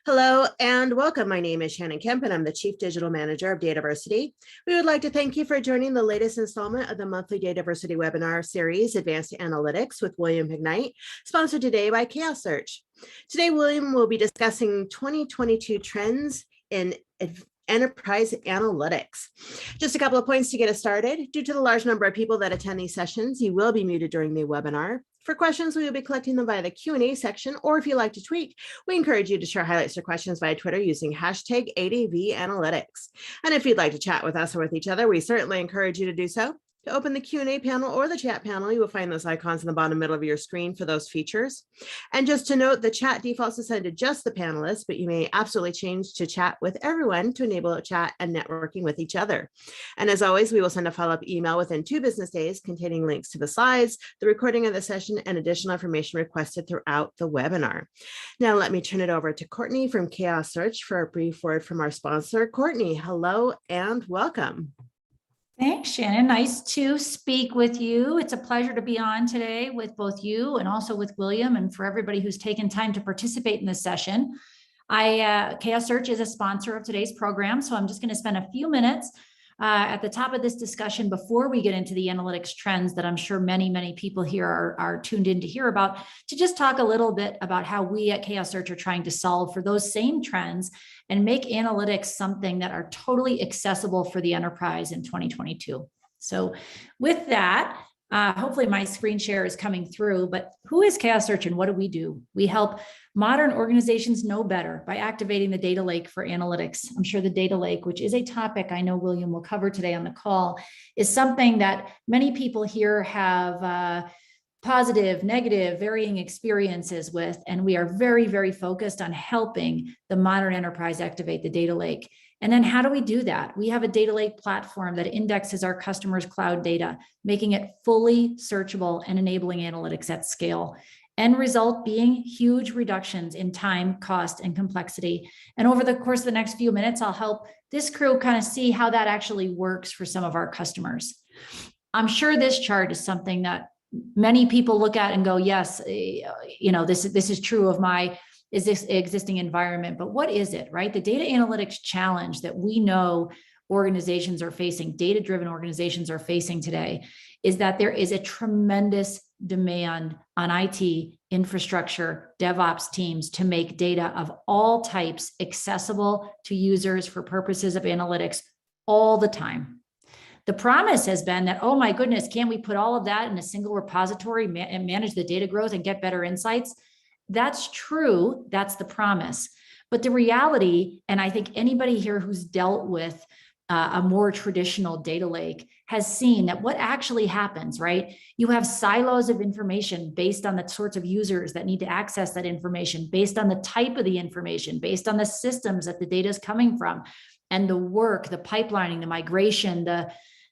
Hello and welcome. My name is Shannon Kemp and I'm the Chief Digital Manager of Dataversity. We would like to thank you for joining the latest installment of the monthly Dataversity webinar series, Advanced Analytics with William McKnight, sponsored today by Chaos Search. Today, William will be discussing 2022 trends in enterprise analytics. Just a couple of points to get us started. Due to the large number of people that attend these sessions, you will be muted during the webinar. For questions, we will be collecting them via the Q&A section, or if you like to tweet, we encourage you to share highlights or questions via Twitter using hashtag #ADVAnalytics. And if you'd like to chat with us or with each other, we certainly encourage you to do so. To open the Q&A panel or the chat panel, you will find those icons in the bottom middle of your screen for those features. And just to note, the chat defaults to send to just the panelists, but you may absolutely change to chat with everyone to enable chat and networking with each other. And as always, we will send a follow-up email within 2 business days containing links to the slides, the recording of the session, and additional information requested throughout the webinar. Now, let me turn it over to Courtney from Chaos Search for a brief word from our sponsor. Courtney, hello and welcome. Thanks, Shannon. Nice to speak with you. It's a pleasure to be on today with both you and also with William, and for everybody who's taken time to participate in this session. Chaos Search is a sponsor of today's program, so I'm just going to spend a few minutes at the top of this discussion before we get into the analytics trends that I'm sure many people here are tuned in to hear about, to just talk a little bit about how we at Chaos Search are trying to solve for those same trends and make analytics something that are totally accessible for the enterprise in 2022. So with that, hopefully my screen share is coming through, but who is Chaos Search and what do we do? We help modern organizations know better by activating the data lake for analytics. I'm sure the data lake, which is a topic I know William will cover today on the call, is something that many people here have positive, negative, varying experiences with, and we are very focused on helping the modern enterprise activate the data lake. And then how do we do that? We have a data lake platform that indexes our customers' cloud data, making it fully searchable and enabling analytics at scale. End result being huge reductions in time, cost, and complexity. And over the course of the next few minutes, I'll help this crew kind of see how that actually works for some of our customers. I'm sure this chart is something that many people look at and go, yes, this is true of my existing environment, but what is it, right? The data analytics challenge that we know organizations are facing, data-driven organizations are facing today, is that there is a tremendous demand on IT infrastructure, DevOps teams to make data of all types accessible to users for purposes of analytics all the time. The promise has been that, oh my goodness, can't we put all of that in a single repository and manage the data growth and get better insights? That's true. That's the promise. But the reality, and I think anybody here who's dealt with a more traditional data lake has seen that what actually happens, right? You have silos of information based on the sorts of users that need to access that information, based on the type of the information, based on the systems that the data is coming from, and the work, the pipelining, the migration,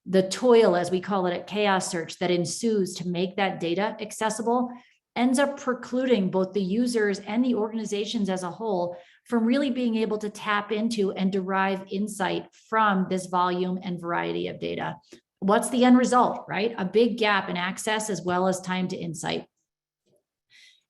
the toil, as we call it at Chaos Search, that ensues to make that data accessible ends up precluding both the users and the organizations as a whole from really being able to tap into and derive insight from this volume and variety of data. What's the end result, right? A big gap in access as well as time to insight.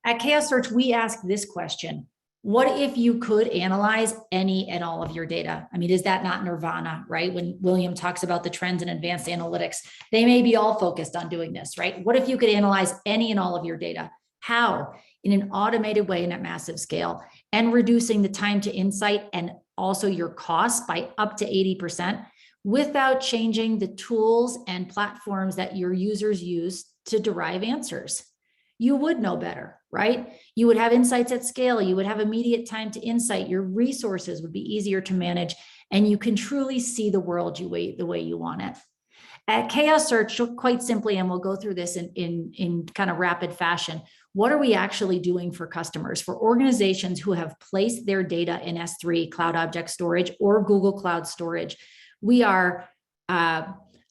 At Chaos Search, we ask this question: what if you could analyze any and all of your data? I mean, is that not nirvana, right? When William talks about the trends in advanced analytics, they may be all focused on doing this, right? What if you could analyze any and all of your data? How? In an automated way and at massive scale, and reducing the time to insight and also your costs by up to 80% without changing the tools and platforms that your users use to derive answers. You would know better, right? You would have insights at scale. You would have immediate time to insight. Your resources would be easier to manage, and you can truly see the world the way you want it. At Chaos Search, quite simply, and we'll go through this in kind of rapid fashion, what are we actually doing for customers, for organizations who have placed their data in S3, Cloud Object Storage, or Google Cloud Storage? We are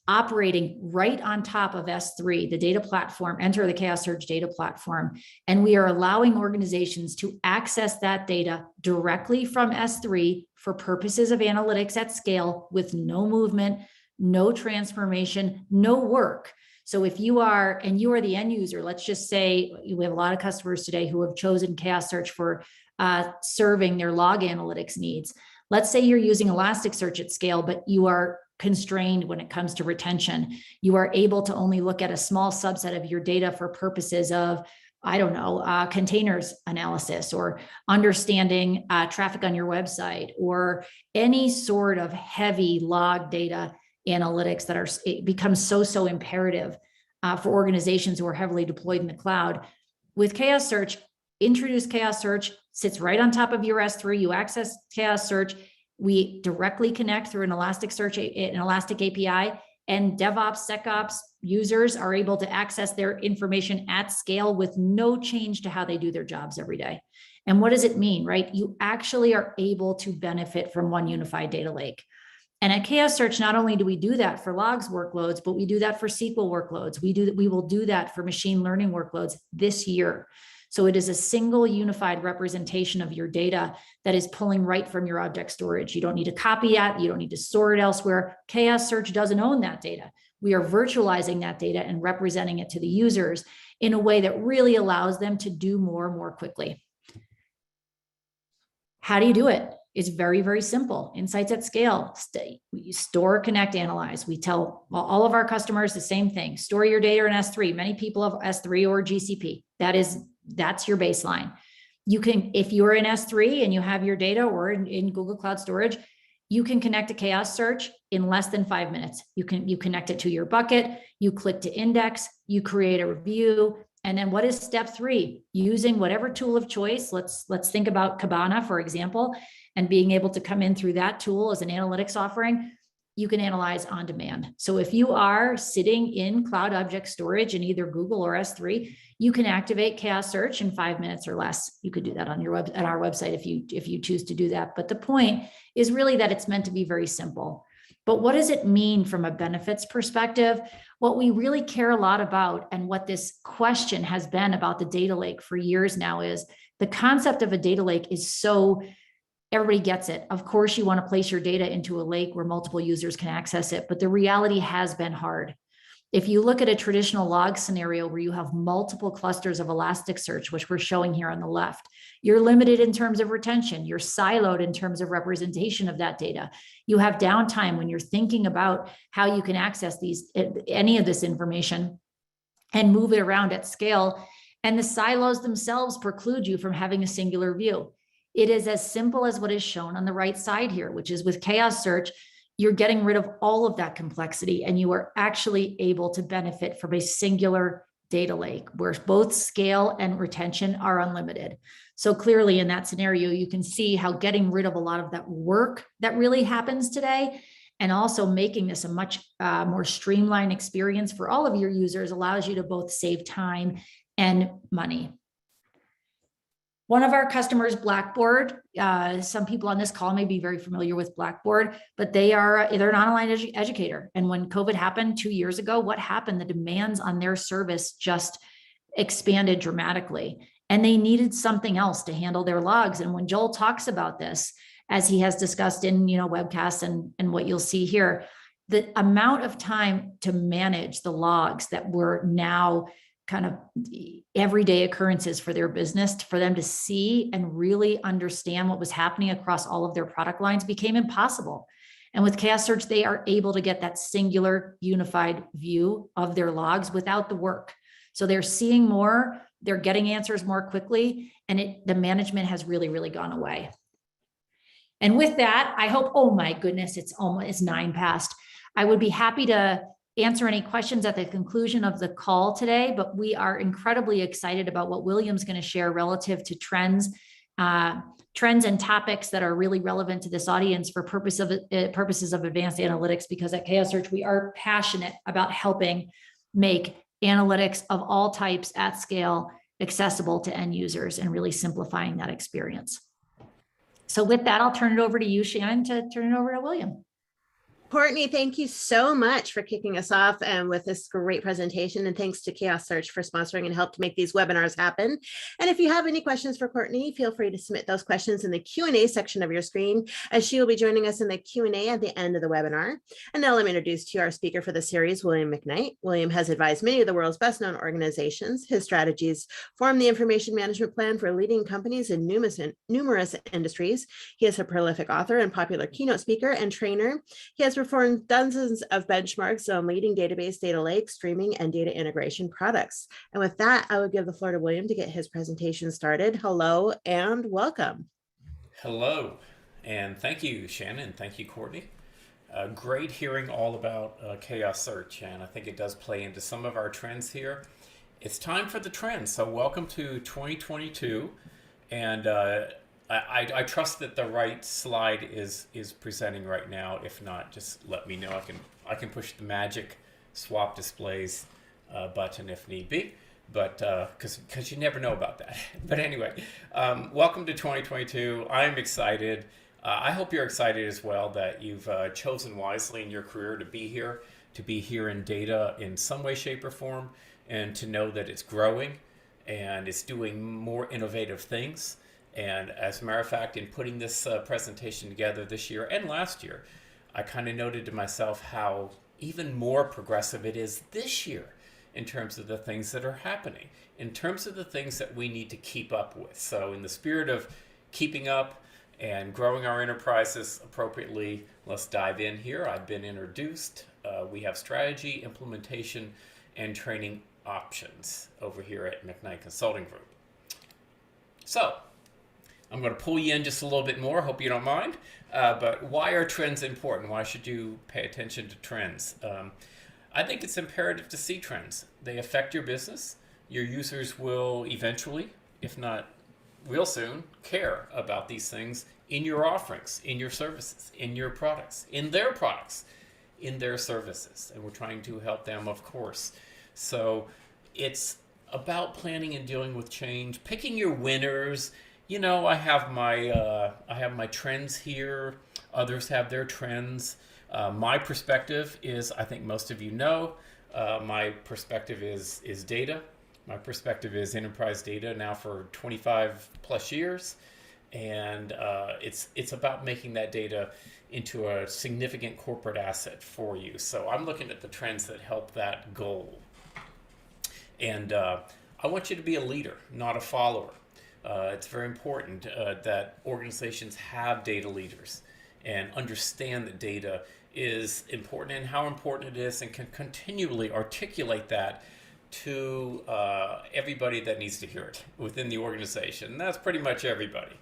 operating right on top of S3, the data platform, enter the Chaos Search data platform, and we are allowing organizations to access that data directly from S3 for purposes of analytics at scale with no movement, no transformation, no work. So if you are the end user, let's just say we have a lot of customers today who have chosen Chaos Search for serving their log analytics needs. Let's say you're using Elasticsearch at scale, but you are constrained when it comes to retention. You are able to only look at a small subset of your data for purposes of, I don't know, containers analysis or understanding traffic on your website or any sort of heavy log data analytics that it becomes so imperative for organizations who are heavily deployed in the cloud. With Chaos Search, introduce Chaos Search, sits right on top of your S3. You access Chaos Search. We directly connect through an Elasticsearch, an Elastic API, and DevOps, SecOps users are able to access their information at scale with no change to how they do their jobs every day. And what does it mean, right? You actually are able to benefit from one unified data lake. And at Chaos Search, not only do we do that for logs workloads, but we do that for SQL workloads. We will do that for machine learning workloads this year. So it is a single unified representation of your data that is pulling right from your object storage. You don't need to copy it. You don't need to store it elsewhere. Chaos Search doesn't own that data. We are virtualizing that data and representing it to the users in a way that really allows them to do more quickly. How do you do it? It's very simple. Insights at scale. We store, connect, analyze. We tell all of our customers the same thing. Store your data in S3. Many people have S3 or GCP. That's your baseline. You can, if you're in S3 and you have your data or in Google Cloud Storage, you can connect to Chaos Search in less than 5 minutes. You connect it to your bucket, you click to index, you create a review. And then what is step 3? Using whatever tool of choice. Let's think about Kibana, for example, and being able to come in through that tool as an analytics offering. You can analyze on demand. So if you are sitting in cloud object storage in either Google or S3, you can activate Chaos Search in 5 minutes or less. You could do that on your at our website if you choose to do that. But the point is really that it's meant to be very simple. But what does it mean from a benefits perspective? What we really care a lot about, and what this question has been about the data lake for years now, is the concept of a data lake is so everybody gets it. Of course, you want to place your data into a lake where multiple users can access it, but the reality has been hard. If you look at a traditional log scenario where you have multiple clusters of Elasticsearch, which we're showing here on the left, you're limited in terms of retention. You're siloed in terms of representation of that data. You have downtime when you're thinking about how you can access any of this information and move it around at scale. And the silos themselves preclude you from having a singular view. It is as simple as what is shown on the right side here, which is with Chaos Search, you're getting rid of all of that complexity and you are actually able to benefit from a singular data lake where both scale and retention are unlimited. So clearly in that scenario, you can see how getting rid of a lot of that work that really happens today and also making this a much more streamlined experience for all of your users allows you to both save time and money. One of our customers, Blackboard, some people on this call may be very familiar with Blackboard, but they're an online educator. And when COVID happened 2 years ago, what happened? The demands on their service just expanded dramatically. And they needed something else to handle their logs. And when Joel talks about this, as he has discussed in webcasts and what you'll see here, the amount of time to manage the logs that were now kind of everyday occurrences for their business, for them to see and really understand what was happening across all of their product lines became impossible. And with Chaos Search, they are able to get that singular unified view of their logs without the work. So they're seeing more, they're getting answers more quickly, and the management has really gone away. And with that, I hope, oh my goodness, it's 9 past. I would be happy to answer any questions at the conclusion of the call today, but we are incredibly excited about what William's going to share relative to trends and topics that are really relevant to this audience for purposes of advanced analytics, because at Chaos Search, we are passionate about helping make analytics of all types at scale accessible to end users and really simplifying that experience. So with that, I'll turn it over to you, Shannon, to turn it over to William. Courtney, thank you so much for kicking us off and with this great presentation. And thanks to Chaos Search for sponsoring and help to make these webinars happen. And if you have any questions for Courtney, feel free to submit those questions in the Q&A section of your screen, as she will be joining us in the Q&A at the end of the webinar. And now let me introduce to you our speaker for the series, William McKnight. William has advised many of the world's best known organizations. His strategies form the information management plan for leading companies in numerous industries. He is a prolific author and popular keynote speaker and trainer. He has performed dozens of benchmarks on leading database, data lake, streaming, and data integration products. And with that, I will give the floor to William to get his presentation started. Hello and welcome. Hello, and thank you, Shannon. Thank you, Courtney. Great hearing all about Chaos Search, and I think it does play into some of our trends here. It's time for the trends, so welcome to 2022, and I trust that the right slide is presenting right now. If not, just let me know. I can push the magic swap displays button if need be, but because you never know about that. But anyway, welcome to 2022. I'm excited. I hope you're excited as well that you've chosen wisely in your career to be here in data in some way, shape, or form, and to know that it's growing and it's doing more innovative things. And as a matter of fact, in putting this presentation together this year and last year, I kind of noted to myself how even more progressive it is this year in terms of the things that are happening, in terms of the things that we need to keep up with. So in the spirit of keeping up and growing our enterprises appropriately, let's dive in here. I've been introduced. We have strategy, implementation, and training options over here at McKnight Consulting Group. So I'm going to pull you in just a little bit more. Hope you don't mind. But why are trends important? Why should you pay attention to trends? I think it's imperative to see trends. They affect your business. Your users will eventually, if not real soon, care about these things in your offerings, in your services, in your products, in their services. And we're trying to help them, of course. So it's about planning and dealing with change, picking your winners. You know, I have my trends here. Others have their trends. My perspective is, I think most of you know, my perspective is data. My perspective is enterprise data now for 25 plus years. And it's about making that data into a significant corporate asset for you. So I'm looking at the trends that help that goal. And I want you to be a leader, not a follower. It's very important that organizations have data leaders and understand that data is important and how important it is, and can continually articulate that to everybody that needs to hear it within the organization. And that's pretty much everybody.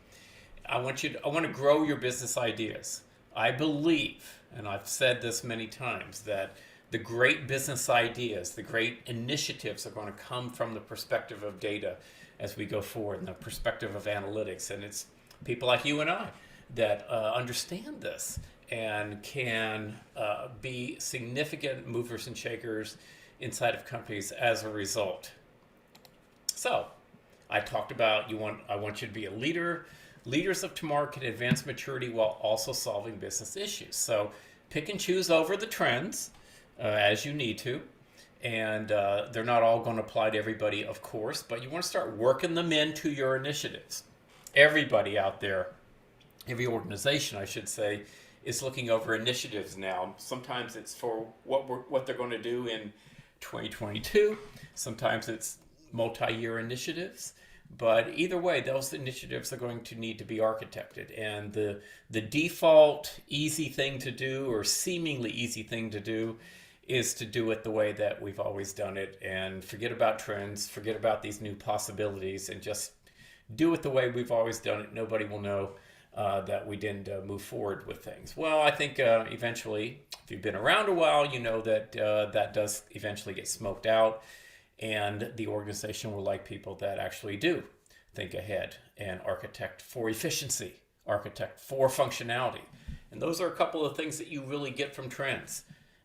I want to grow your business ideas. I believe, and I've said this many times, that the great business ideas, the great initiatives are going to come from the perspective of data as we go forward, and the perspective of analytics. And it's people like you and I that understand this and can be significant movers and shakers inside of companies as a result. So I talked about I want you to be a leader. Leaders of tomorrow can advance maturity while also solving business issues. So pick and choose over the trends as you need to. And they're not all going to apply to everybody, of course, but you want to start working them into your initiatives. Everybody out there, every organization, I should say, is looking over initiatives now. Sometimes it's for what they're going to do in 2022. Sometimes it's multi-year initiatives. But either way, those initiatives are going to need to be architected. And the default easy thing to do, or seemingly easy thing to do, is to do it the way that we've always done it, and forget about trends, forget about these new possibilities, and just do it the way we've always done it. Nobody will know that we didn't move forward with things. Well, I think eventually, if you've been around a while, you know that that does eventually get smoked out, and the organization will like people that actually do think ahead and architect for efficiency, architect for functionality. And those are a couple of things that you really get from trends.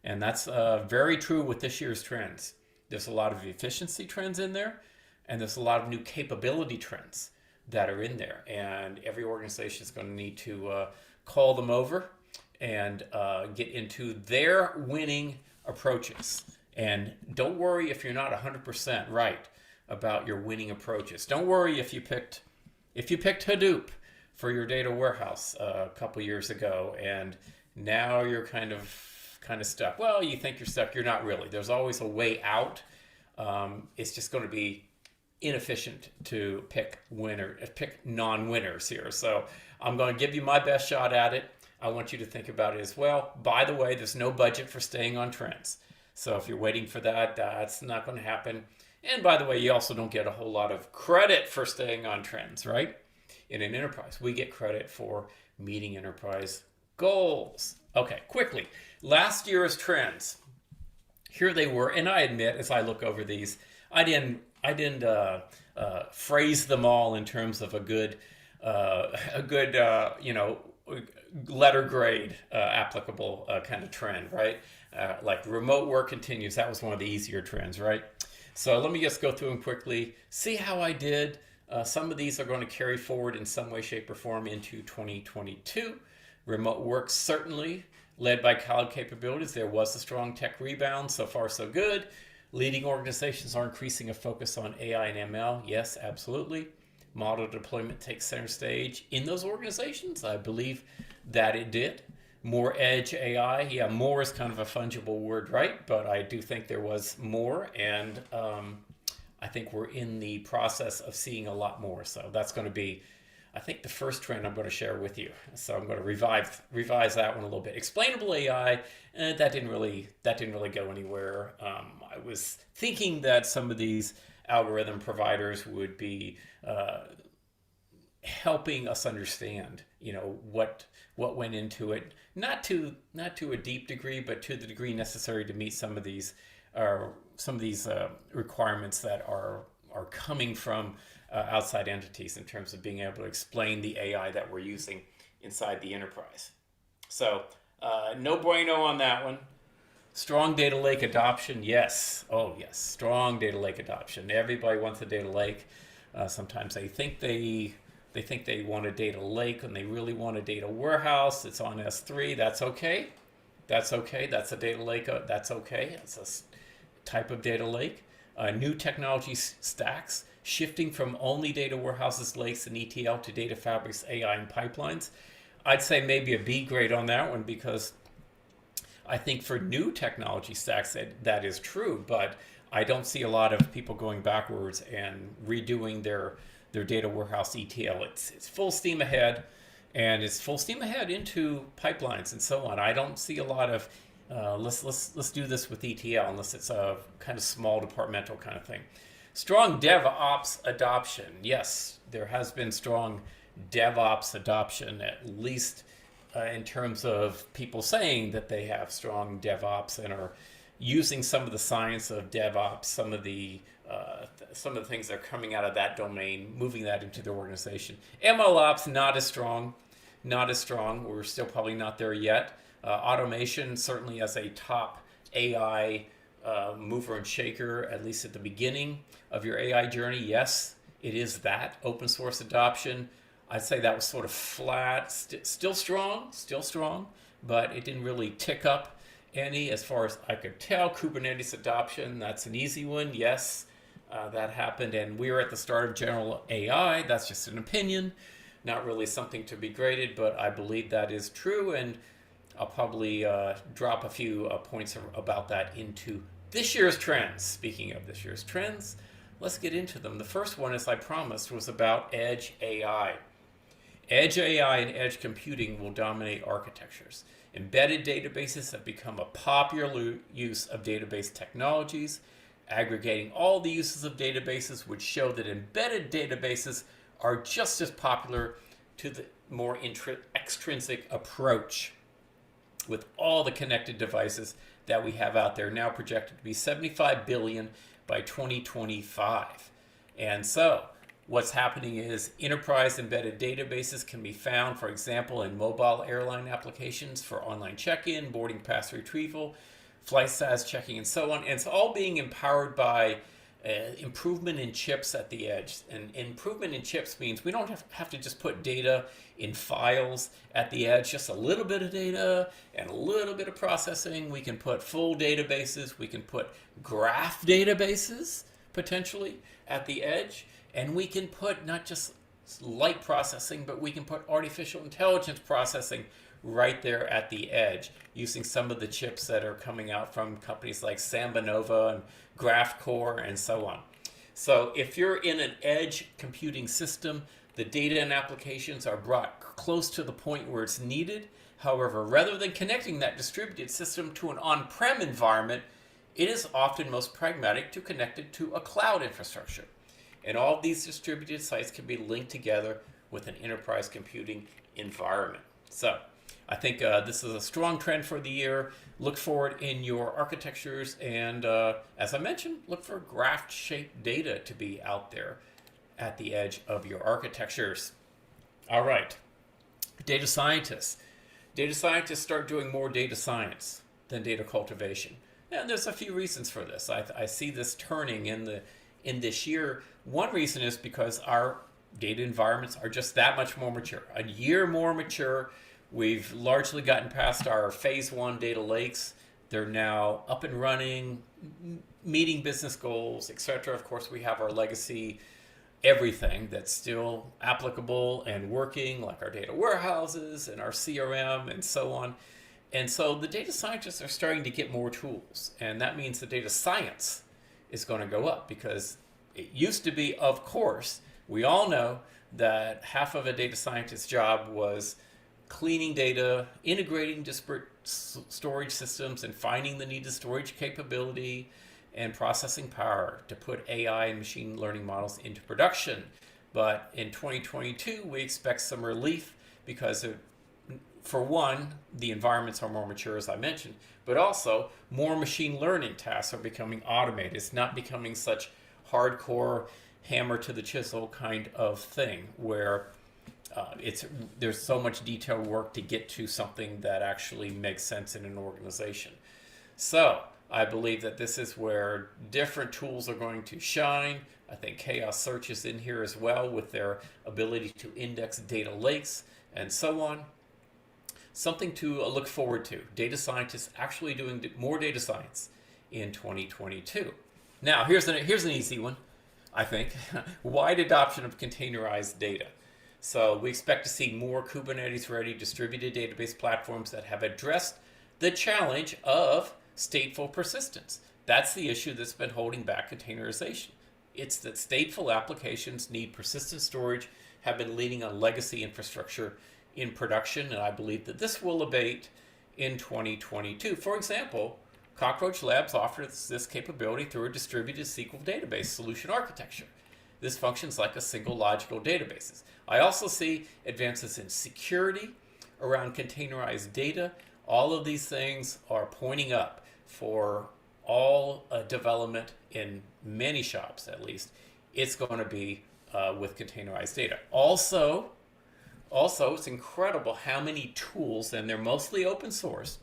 And that's very true with this year's trends. There's a lot of efficiency trends in there, and there's a lot of new capability trends that are in there. And every organization is going to need to call them over and get into their winning approaches. And don't worry if you're not 100% right about your winning approaches. Don't worry if you picked Hadoop for your data warehouse a couple years ago, and now you're kind of stuck. Well, you think you're stuck. You're not really. There's always a way out. It's just going to be inefficient to pick non-winners here. So I'm going to give you my best shot at it. I want you to think about it as well. By the way, there's no budget for staying on trends. So if you're waiting for that, that's not going to happen. And by the way, you also don't get a whole lot of credit for staying on trends, right? In an enterprise, we get credit for meeting enterprise goals. Okay, quickly. Last year's trends. Here they were, and I admit, as I look over these, I didn't phrase them all in terms of a good letter grade applicable kind of trend, right? Like remote work continues. That was one of the easier trends, right? So let me just go through them quickly. See how I did. Some of these are going to carry forward in some way, shape, or form into 2022. Remote work certainly led by cloud capabilities. There was a strong tech rebound. So far, so good. Leading organizations are increasing a focus on AI and ML. Yes, absolutely. Model deployment takes center stage in those organizations. I believe that it did. More edge AI. Yeah, more is kind of a fungible word, right? But I do think there was more, and I think we're in the process of seeing a lot more. So that's going to be, I think, the first trend I'm going to share with you. So I'm going to revise that one a little bit. Explainable AI, that didn't really go anywhere. I was thinking that some of these algorithm providers would be helping us understand, what went into it, not to a deep degree, but to the degree necessary to meet some of these requirements that are coming from outside entities in terms of being able to explain the AI that we're using inside the enterprise. So no bueno on that one. Strong data lake adoption, yes. Oh yes, strong data lake adoption. Everybody wants a data lake. Sometimes they think they want a data lake and they really want a data warehouse. It's on S3. That's okay. That's okay. That's a data lake. That's okay. It's a type of data lake. New technology stacks, shifting from only data warehouses, lakes, and ETL to data fabrics, AI, and pipelines. I'd say maybe a B grade on that one, because I think for new technology stacks that is true, but I don't see a lot of people going backwards and redoing their data warehouse ETL. It's full steam ahead, and it's full steam ahead into pipelines and so on. I don't see a lot of let's do this with ETL unless it's a kind of small departmental kind of thing. Strong DevOps adoption. Yes, there has been strong DevOps adoption, at least in terms of people saying that they have strong DevOps and are using some of the science of DevOps, some of the things that are coming out of that domain, moving that into their organization. MLOps, not as strong. We're still probably not there yet. Automation, certainly as a top AI mover and shaker, at least at the beginning of your AI journey. Yes, it is that. Open source adoption, I'd say that was sort of flat, still strong, but it didn't really tick up any as far as I could tell. Kubernetes adoption, that's an easy one. Yes, that happened, and we're at the start of general AI. That's just an opinion, not really something to be graded, but I believe that is true, and I'll probably drop a few points about that into this year's trends. Speaking of this year's trends, let's get into them. The first one, as I promised, was about edge AI. Edge AI and edge computing will dominate architectures. Embedded databases have become a popular use of database technologies. Aggregating all the uses of databases would show that embedded databases are just as popular to the more extrinsic approach, with all the connected devices that we have out there, now projected to be 75 billion by 2025. And so what's happening is enterprise embedded databases can be found, for example, in mobile airline applications for online check-in, boarding pass retrieval, flight status checking, and so on. And it's all being empowered by improvement in chips at the edge. And improvement in chips means we don't have to just put data in files at the edge, just a little bit of data and a little bit of processing. We can put full databases. We can put graph databases potentially at the edge. And we can put not just light processing, but we can put artificial intelligence processing right there at the edge using some of the chips that are coming out from companies like Samba Nova and GraphCore and so on. So if you're in an edge computing system, the data and applications are brought close to the point where it's needed. However, rather than connecting that distributed system to an on-prem environment, it is often most pragmatic to connect it to a cloud infrastructure. And all of these distributed sites can be linked together with an enterprise computing environment. So I think this is a strong trend for the year. Look for it in your architectures, and as I mentioned, look for graph-shaped data to be out there at the edge of your architectures. All right, data scientists. Data scientists start doing more data science than data cultivation. And there's a few reasons for this. I see this turning in this year. One reason is because our data environments are just that much more mature, a year more mature. We've largely gotten past our phase 1 data lakes. They're now up and running, meeting business goals, etc. Of course, we have our legacy everything that's still applicable and working, like our data warehouses and our CRM and so on. And so the data scientists are starting to get more tools, and that means the data science is going to go up, because it used to be, of course, we all know that half of a data scientist's job was cleaning data, integrating disparate storage systems, and finding the needed storage capability and processing power to put AI and machine learning models into production. But in 2022, we expect some relief because for one, the environments are more mature, as I mentioned, but also more machine learning tasks are becoming automated. It's not becoming such hardcore hammer to the chisel kind of thing where there's so much detailed work to get to something that actually makes sense in an organization. So I believe that this is where different tools are going to shine. I think Chaos Search is in here as well with their ability to index data lakes and so on. Something to look forward to. Data scientists actually doing more data science in 2022. Now, here's an easy one, I think. Wide adoption of containerized data. So we expect to see more Kubernetes-ready distributed database platforms that have addressed the challenge of stateful persistence. That's the issue that's been holding back containerization. It's that stateful applications need persistent storage, have been leaning on legacy infrastructure in production, and I believe that this will abate in 2022. For example, Cockroach Labs offers this capability through a distributed SQL database solution architecture. This functions like a single logical database. I also see advances in security around containerized data. All of these things are pointing up for all development in many shops, at least. It's going to be with containerized data. Also, it's incredible how many tools, and they're mostly open source,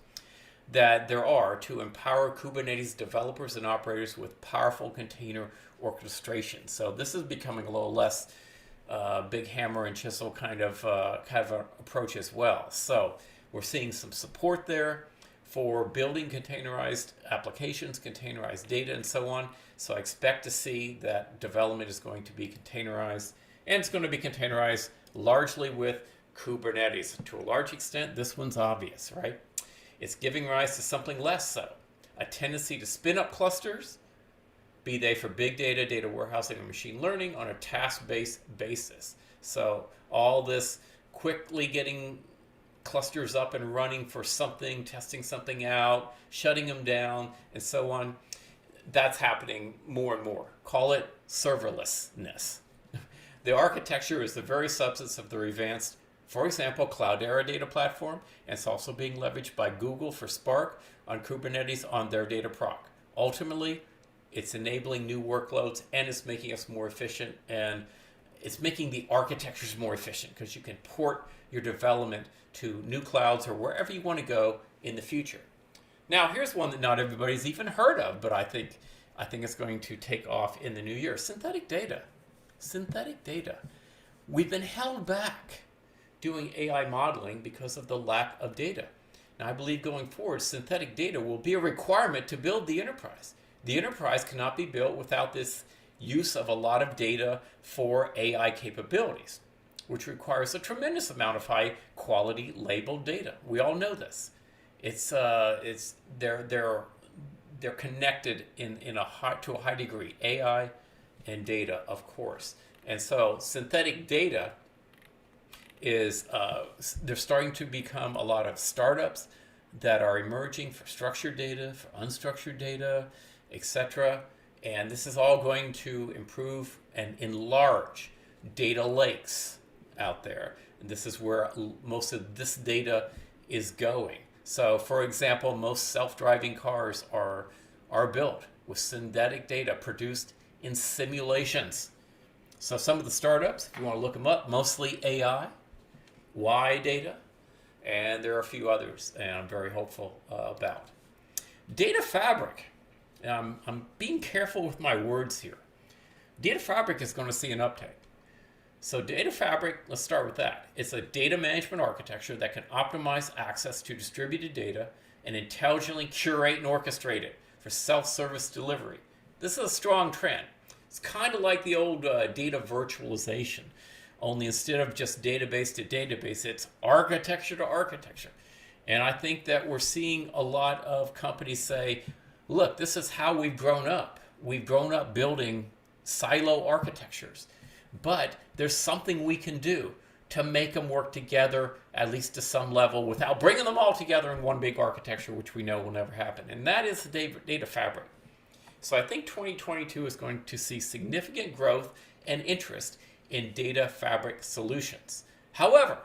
that there are to empower Kubernetes developers and operators with powerful container orchestration. So this is becoming a little less big hammer and chisel kind of an approach as well. So we're seeing some support there for building containerized applications, containerized data, and so on. So I expect to see that development is going to be containerized, and it's going to be containerized largely with Kubernetes. To a large extent, this one's obvious, right? It's giving rise to something less so, a tendency to spin up clusters, be they for big data, data warehousing, or machine learning, on a task-based basis. So all this quickly getting clusters up and running for something, testing something out, shutting them down, and so on, that's happening more and more. Call it serverlessness. The architecture is the very substance of their advanced, for example, Cloudera data platform, and it's also being leveraged by Google for Spark on Kubernetes on their data proc. Ultimately, it's enabling new workloads, and it's making us more efficient, and it's making the architectures more efficient because you can port your development to new clouds or wherever you want to go in the future. Now, here's one that not everybody's even heard of, but I think I think it's going to take off in the new year. Synthetic data. Synthetic data. We've been held back doing AI modeling because of the lack of data. Now, I believe going forward, synthetic data will be a requirement to build the enterprise. The enterprise cannot be built without this use of a lot of data for AI capabilities, which requires a tremendous amount of high quality labeled data. We all know this. They're connected to a high degree, AI and data, of course. And so synthetic data is there's starting to become a lot of startups that are emerging for structured data, for unstructured data, etc. And this is all going to improve and enlarge data lakes out there. And this is where most of this data is going. So, for example, most self-driving cars are built with synthetic data produced in simulations. So some of the startups, if you want to look them up, mostly AI, Y data, and there are a few others, and I'm very hopeful about. Data fabric. I'm being careful with my words here. Data fabric is going to see an uptake. So data fabric, let's start with that. It's a data management architecture that can optimize access to distributed data and intelligently curate and orchestrate it for self-service delivery. This is a strong trend. It's kind of like the old data virtualization, only instead of just database to database, it's architecture to architecture. And I think that we're seeing a lot of companies say, look, this is how we've grown up. We've grown up building silo architectures, but there's something we can do to make them work together, at least to some level, without bringing them all together in one big architecture, which we know will never happen. And that is the data fabric. So I think 2022 is going to see significant growth and interest in data fabric solutions. However,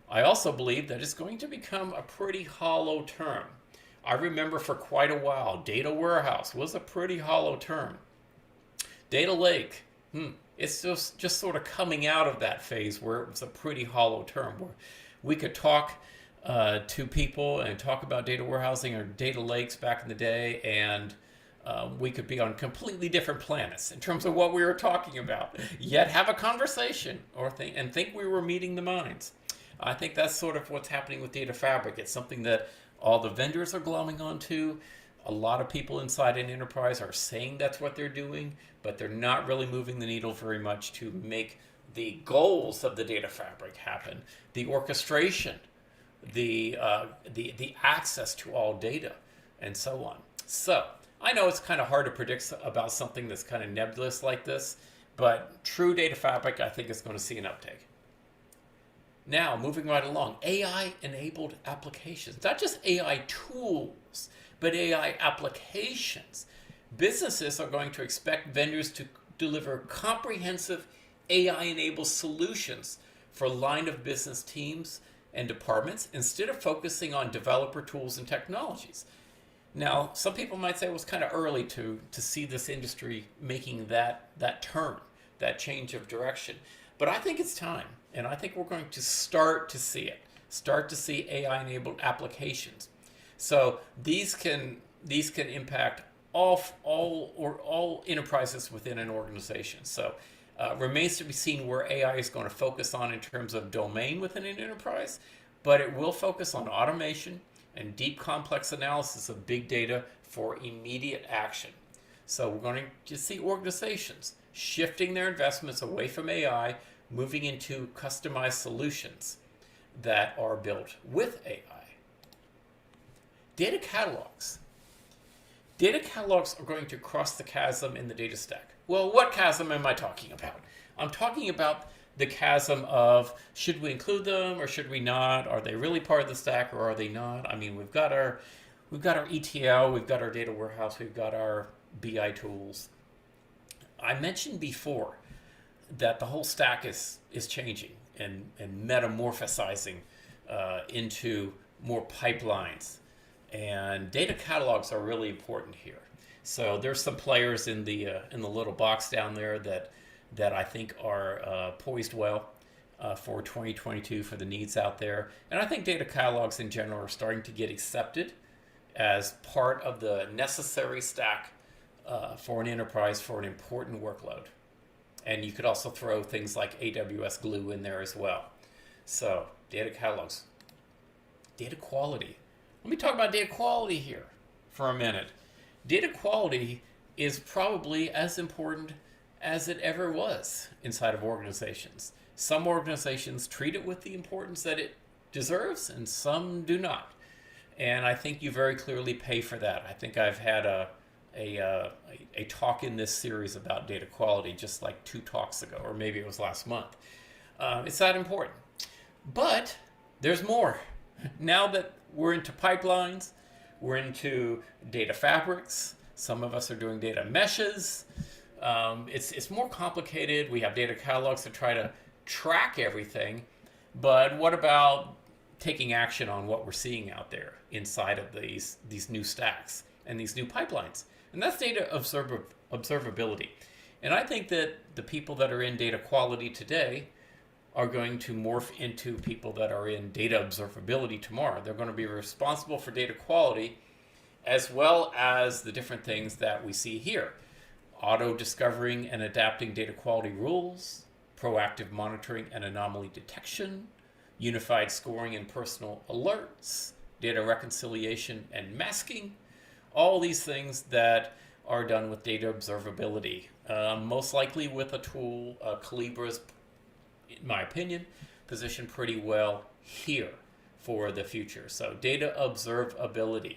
I also believe that it's going to become a pretty hollow term. I remember for quite a while, data warehouse was a pretty hollow term. Data lake, it's just sort of coming out of that phase where it was a pretty hollow term, where we could talk to people and talk about data warehousing or data lakes back in the day, and we could be on completely different planets in terms of what we were talking about, yet have a conversation or think we were meeting the minds. I think that's sort of what's happening with data fabric. It's something that all the vendors are glomming onto. A lot of people inside an enterprise are saying that's what they're doing, but they're not really moving the needle very much to make the goals of the data fabric happen. The orchestration, the access to all data, and so on. So I know it's kind of hard to predict about something that's kind of nebulous like this, but true data fabric, I think, is going to see an uptake. Now, moving right along, AI-enabled applications, not just AI tools, but AI applications. Businesses are going to expect vendors to deliver comprehensive AI-enabled solutions for line of business teams and departments instead of focusing on developer tools and technologies. Now, some people might say it was kind of early to see this industry making that turn, that change of direction. But I think it's time, and I think we're going to start to see it, start to see AI-enabled applications. So these can impact all enterprises within an organization. So remains to be seen where AI is going to focus on in terms of domain within an enterprise, but it will focus on automation and deep complex analysis of big data for immediate action. So we're going to see organizations shifting their investments away from AI, moving into customized solutions that are built with AI. Data catalogs. Data catalogs are going to cross the chasm in the data stack. Well, what chasm am I talking about? I'm talking about the chasm of, should we include them or should we not? Are they really part of the stack or are they not? I mean, we've got our ETL, we've got our data warehouse, we've got our BI tools. I mentioned before that the whole stack is changing and metamorphosizing into more pipelines. And data catalogs are really important here. So there's some players in the little box down there that I think are poised well for 2022 for the needs out there. And I think data catalogs in general are starting to get accepted as part of the necessary stack for an enterprise for an important workload. And you could also throw things like AWS Glue in there as well. So data catalogs, data quality. Let me talk about data quality here for a minute. Data quality is probably as important as it ever was inside of organizations. Some organizations treat it with the importance that it deserves, and some do not. And I think you very clearly pay for that. I think I've had a talk in this series about data quality just like 2 talks ago, or maybe it was last month. It's that important. But there's more. Now that we're into pipelines, we're into data fabrics, some of us are doing data meshes. It's more complicated. We have data catalogs to try to track everything. But what about taking action on what we're seeing out there inside of these new stacks and these new pipelines? And that's data observability. And I think that the people that are in data quality today are going to morph into people that are in data observability tomorrow. They're going to be responsible for data quality as well as the different things that we see here. Auto-discovering and adapting data quality rules, proactive monitoring and anomaly detection, unified scoring and personal alerts, data reconciliation and masking, all these things that are done with data observability. Most likely with a tool, Calibra's, in my opinion, positioned pretty well here for the future. So data observability.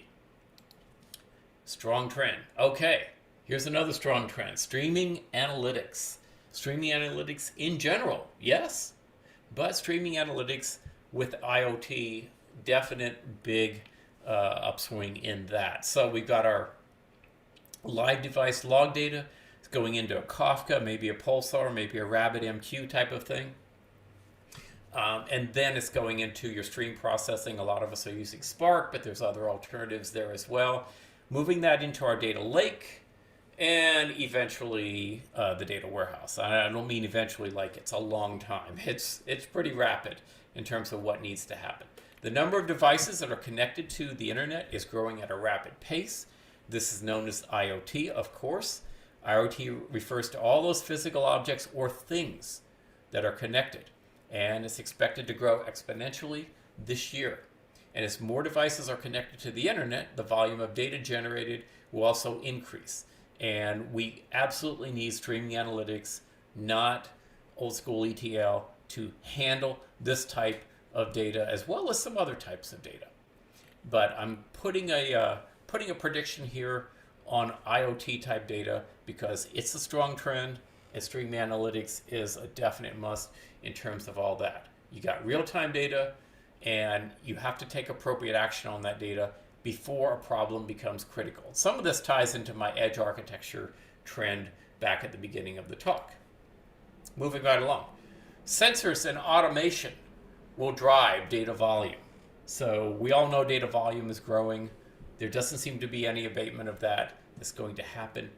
Strong trend. Okay, here's another strong trend. Streaming analytics. Streaming analytics in general, yes, but streaming analytics with IoT, definite big upswing in that. So we've got our live device log data. It's going into a Kafka, maybe a Pulsar, maybe a RabbitMQ type of thing. And then it's going into your stream processing. A lot of us are using Spark, but there's other alternatives there as well. Moving that into our data lake, and eventually the data warehouse. I don't mean eventually like it's a long time. It's pretty rapid in terms of what needs to happen. The number of devices that are connected to the internet is growing at a rapid pace. This is known as IoT, of course. IoT refers to all those physical objects or things that are connected, and it's expected to grow exponentially this year. And as more devices are connected to the internet, the volume of data generated will also increase. And we absolutely need streaming analytics, not old school ETL, to handle this type of data as well as some other types of data. But I'm putting a prediction here on IoT type data because it's a strong trend, and streaming analytics is a definite must in terms of all that. You got real-time data, and you have to take appropriate action on that data before a problem becomes critical. Some of this ties into my edge architecture trend back at the beginning of the talk. Moving right along. Sensors and automation will drive data volume. So we all know data volume is growing. There doesn't seem to be any abatement of that. It's going to happen.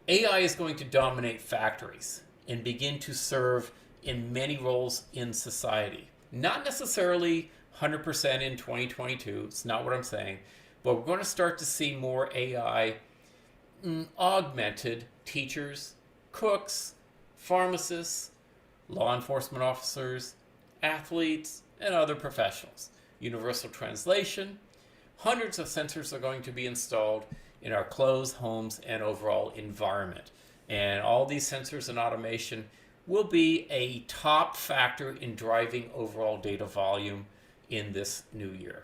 AI is going to dominate factories and begin to serve in many roles in society. Not necessarily 100% in 2022. It's not what I'm saying. But we're going to start to see more AI augmented teachers, cooks, pharmacists, law enforcement officers, athletes, and other professionals. Universal translation. Hundreds of sensors are going to be installed in our clothes, homes, and overall environment. And all these sensors and automation will be a top factor in driving overall data volume in this new year.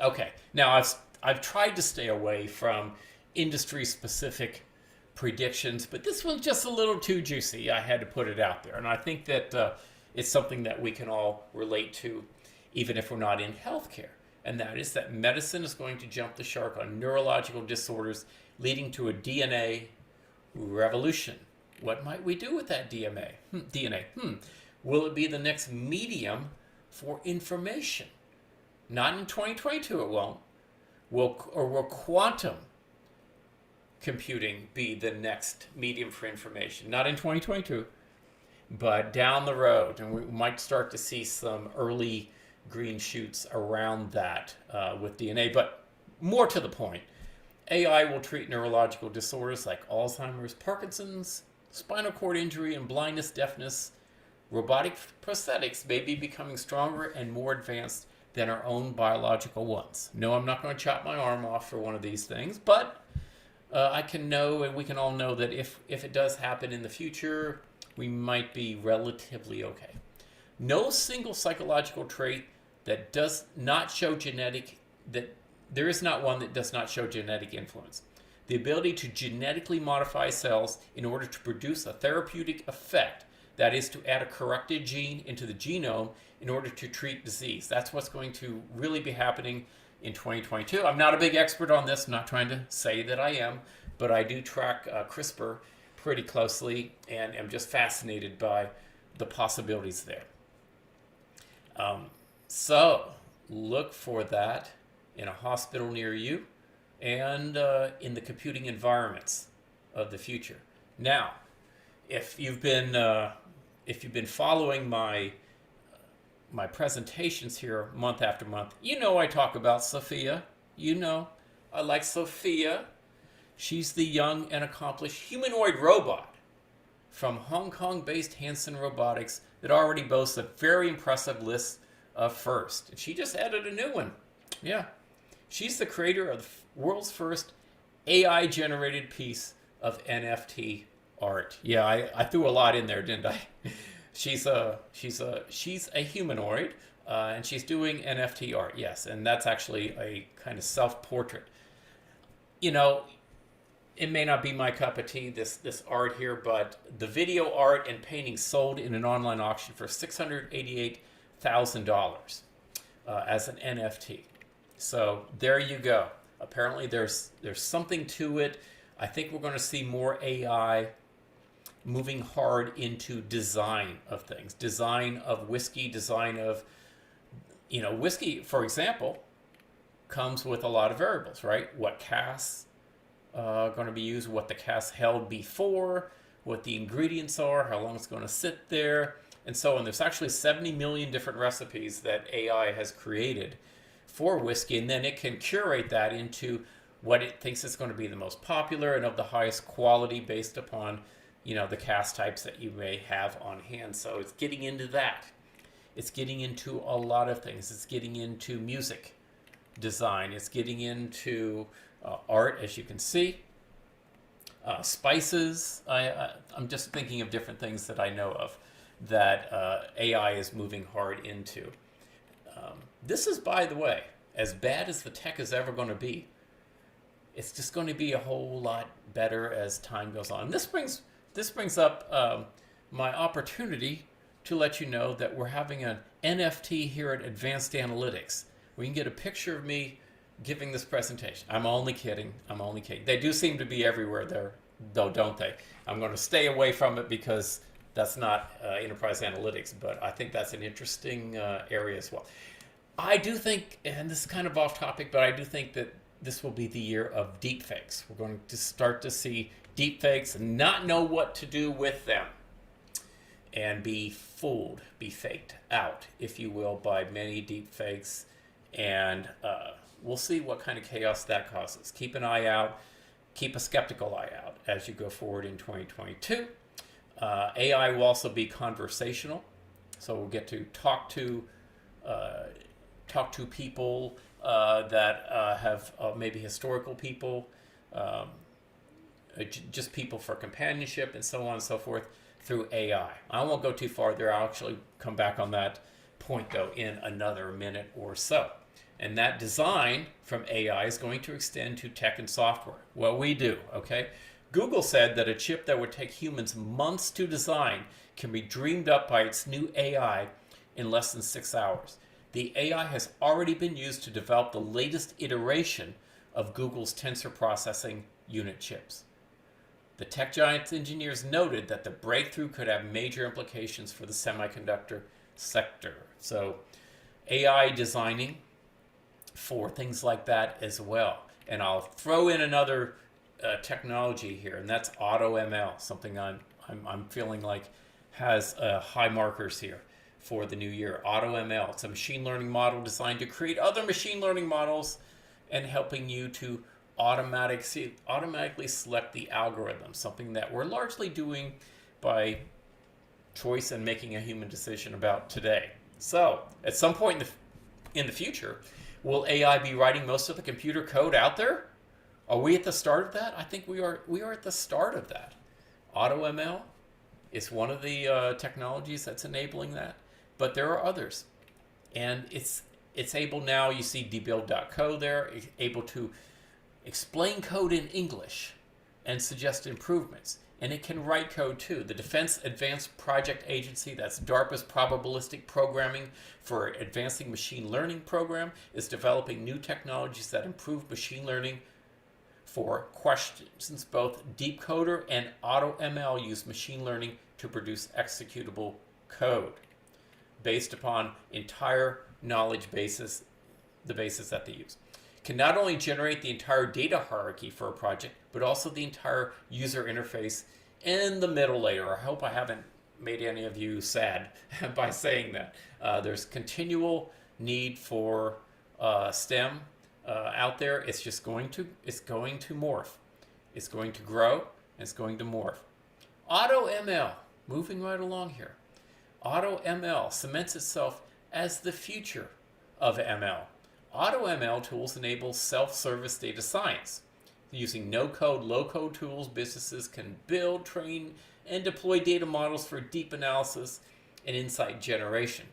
Okay, now I've tried to stay away from industry-specific predictions, but this one's just a little too juicy. I had to put it out there, and I think that it's something that we can all relate to, even if we're not in healthcare. And that is that medicine is going to jump the shark on neurological disorders, leading to a DNA revolution. What might we do with that DNA? Will it be the next medium for information? Not in 2022, it won't. Will quantum computing be the next medium for information? Not in 2022, but down the road. And we might start to see some early green shoots around that with DNA. But more to the point, AI will treat neurological disorders like Alzheimer's, Parkinson's, spinal cord injury, and blindness, deafness. Robotic prosthetics may be becoming stronger and more advanced than our own biological ones. No, I'm not going to chop my arm off for one of these things, but I can know, and we can all know, that if it does happen in the future, we might be relatively okay. No single psychological trait that does not show there is not one that does not show genetic influence. The ability to genetically modify cells in order to produce a therapeutic effect, that is to add a corrected gene into the genome in order to treat disease. That's what's going to really be happening in 2022. I'm not a big expert on this. I'm not trying to say that I am, but I do track CRISPR pretty closely and am just fascinated by the possibilities there. So look for that in a hospital near you and in the computing environments of the future. Now, if you've been following my presentations here month after month, you know I talk about Sophia. You know I like Sophia. She's the young and accomplished humanoid robot from Hong Kong-based Hanson Robotics that already boasts a very impressive list of firsts. And she just added a new one. Yeah. She's the creator of the world's first AI-generated piece of NFT art. Yeah, I threw a lot in there, didn't I? She's a humanoid, and she's doing NFT art. Yes, and that's actually a kind of self-portrait. You know, it may not be my cup of tea, this art here, but the video art and painting sold in an online auction for $688,000 as an NFT. So there you go. Apparently there's something to it. I think we're going to see more AI moving hard into design of things, design of whiskey, design of, whiskey, for example, comes with a lot of variables, right? What casks going to be used, what the cask held before, what the ingredients are, how long it's going to sit there, and so on. There's actually 70 million different recipes that AI has created for whiskey, and then it can curate that into what it thinks is going to be the most popular and of the highest quality based upon, the cask types that you may have on hand. So it's getting into that. It's getting into a lot of things. It's getting into music design. It's getting into art, as you can see. Spices. I'm just thinking of different things that I know of that AI is moving hard into. This is, by the way, as bad as the tech is ever going to be, it's just going to be a whole lot better as time goes on. This brings up my opportunity to let you know that we're having an NFT here at Advanced Analytics. We can get a picture of me giving this presentation. I'm only kidding. They do seem to be everywhere there, though, don't they? I'm going to stay away from it because that's not enterprise analytics, but I think that's an interesting area as well. I do think, and this is kind of off topic, but I do think that this will be the year of deepfakes. We're going to start to see deepfakes and not know what to do with them and be fooled, be faked out, if you will, by many deepfakes. And we'll see what kind of chaos that causes. Keep an eye out. Keep a skeptical eye out as you go forward in 2022. AI will also be conversational. So we'll get to talk to people that have maybe historical people, just people for companionship and so on and so forth through AI. I won't go too far there. I'll actually come back on that point, though, in another minute or so. And that design from AI is going to extend to tech and software. What we do, okay? Google said that a chip that would take humans months to design can be dreamed up by its new AI in less than 6 hours. The AI has already been used to develop the latest iteration of Google's tensor processing unit chips. The tech giant's engineers noted that the breakthrough could have major implications for the semiconductor sector. So AI designing for things like that as well. And I'll throw in another technology here, and that's AutoML, something I'm feeling like has high markers here for the new year. AutoML, it's a machine learning model designed to create other machine learning models and helping you to automatically select the algorithm, something that we're largely doing by choice and making a human decision about today. So at some point in the future, will AI be writing most of the computer code out there? Are we at the start of that? I think we are at the start of that. AutoML is one of the technologies that's enabling that, but there are others. And it's able now, you see debuild.co there, able to explain code in English and suggest improvements. And it can write code too. The Defense Advanced Project Agency, that's DARPA's probabilistic programming for advancing machine learning program, is developing new technologies that improve machine learning for questions. Both DeepCoder and AutoML use machine learning to produce executable code based upon entire knowledge bases, the basis that they use. Can not only generate the entire data hierarchy for a project, but also the entire user interface and the middle layer. I hope I haven't made any of you sad by saying that. There's continual need for STEM out there. It's just going to morph. It's going to grow, and it's going to morph. AutoML, moving right along here. AutoML cements itself as the future of ML. AutoML tools enable self-service data science. Using no-code, low-code tools, businesses can build, train, and deploy data models for deep analysis and insight generation.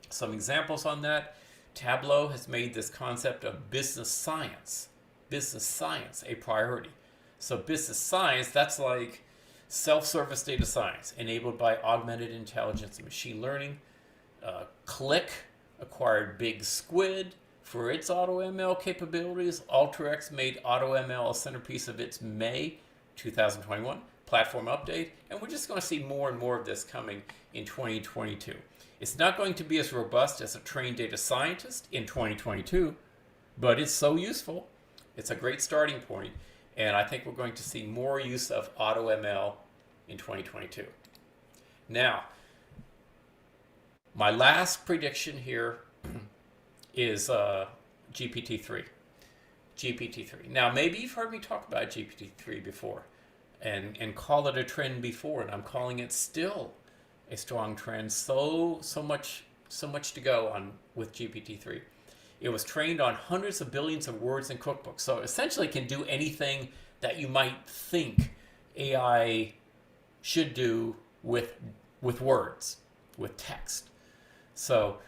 Some examples on that: Tableau has made this concept of business science a priority. So business science, that's like self-service data science enabled by augmented intelligence and machine learning. Click acquired Big Squid for its AutoML capabilities. Alteryx made AutoML a centerpiece of its May 2021 platform update, and we're just going to see more and more of this coming in 2022. It's not going to be as robust as a trained data scientist in 2022, but it's so useful. It's a great starting point, and I think we're going to see more use of AutoML in 2022. Now, my last prediction here is GPT-3. GPT-3. Now, maybe you've heard me talk about GPT-3 before and call it a trend before, and I'm calling it still a strong trend. So much to go on with GPT-3. It was trained on hundreds of billions of words in cookbooks, so essentially it can do anything that you might think AI should do with words, with text. So